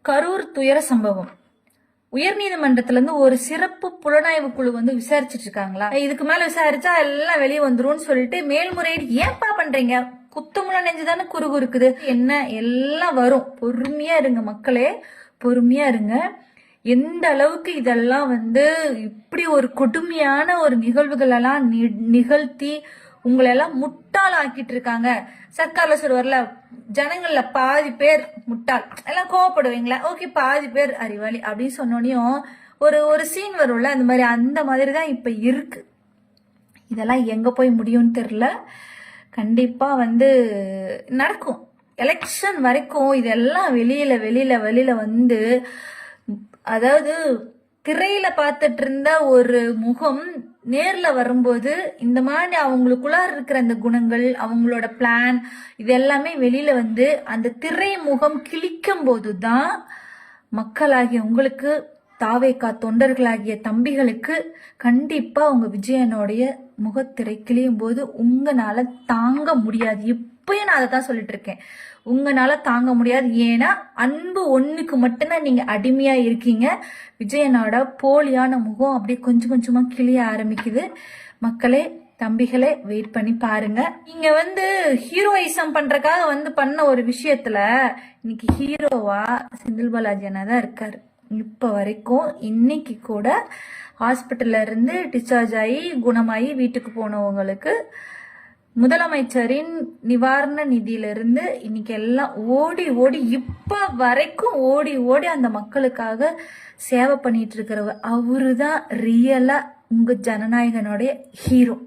கரூர் துயர சம்பவம். உயர்நீதிமன்றத்துல ஒரு சிறப்பு புலனாய்வு குழு விசாரிச்சுட்டு இருக்காங்களா. இதுக்கு மேல விசாரிச்சா எல்லாம் வெளியே வந்துரும் சொல்லிட்டு மேல்முறையீடு ஏன்பா பண்றீங்க? குத்தமுள்ள நெஞ்சுதானே குறுகு இருக்குது. என்ன எல்லாம் வரும். பொறுமையா இருங்க மக்களே, பொறுமையா இருங்க. எந்த அளவுக்கு இதெல்லாம் இப்படி ஒரு கொடுமையான ஒரு நிகழ்வுகள் எல்லாம் நிகழ்த்தி உங்களை எல்லாம் முட்டாள் ஆக்கிட்டு இருக்காங்க. சர்க்கார்ல சொல்லுவார்ல, ஜனங்கள்ல பாதி பேர் முட்டாள், எல்லாம் கோவப்படுவீங்களா? ஓகே, பாதி பேர் அறிவாளி அப்படின்னு சொன்னோனையும் ஒரு சீன் வரும்ல, அந்த மாதிரி தான் இப்ப இருக்கு. இதெல்லாம் எங்க போய் முடியும்னு தெரியல. கண்டிப்பா நடக்கும். எலெக்ஷன் வரைக்கும் இதெல்லாம் வெளியில அதாவது திரையில பார்த்துட்டு இருந்த ஒரு முகம் நேர்ல வரும்போது இந்த மாதிரி அவங்களுக்குள்ள இருக்கிற அந்த குணங்கள், அவங்களோட பிளான், இது எல்லாமே வெளியில அந்த திரை முகம் கிழிக்கும் போதுதான் மக்களாகிய உங்களுக்கு, தாவேகா தொண்டர்களாகிய தம்பிகளுக்கு கண்டிப்பா உங்க விஜயனுடைய முகத்திரை கிளியும் போது உங்களால தாங்க முடியாது. இப்பயும் நான் அதை தான் சொல்லிட்டு இருக்கேன், உங்களால தாங்க முடியாது. ஏன்னா அன்பு ஒண்ணுக்கு மட்டும்தான் நீங்க அடிமையா இருக்கீங்க. விஜயனோட போலியான முகம் அப்படியே கொஞ்சம் கொஞ்சமா கிளிய ஆரம்பிக்குது. மக்களே, தம்பிகளே, வெயிட் பண்ணி பாருங்க. நீங்க ஹீரோயிசம் பண்றதுக்காக பண்ண ஒரு விஷயத்துல இன்னைக்கு ஹீரோவா செந்தில் பாலாஜி அண்ணா தான் இருக்காரு. இப்ப வரைக்கும் இன்னைக்கு கூட ஹாஸ்பிட்டல்ல இருந்து டிஸ்சார்ஜ் ஆகி குணமாயி வீட்டுக்கு போனவங்களுக்கு முதலமைச்சரின் நிவாரண நிதியிலிருந்து இன்னைக்கு எல்லாம் ஓடி இப்ப வரைக்கும் ஓடி அந்த மக்களுக்காக சேவை பண்ணிட்டு இருக்கிறவர். அவருதான் ரியலா உங்க ஜனநாயகனுடைய ஹீரோ.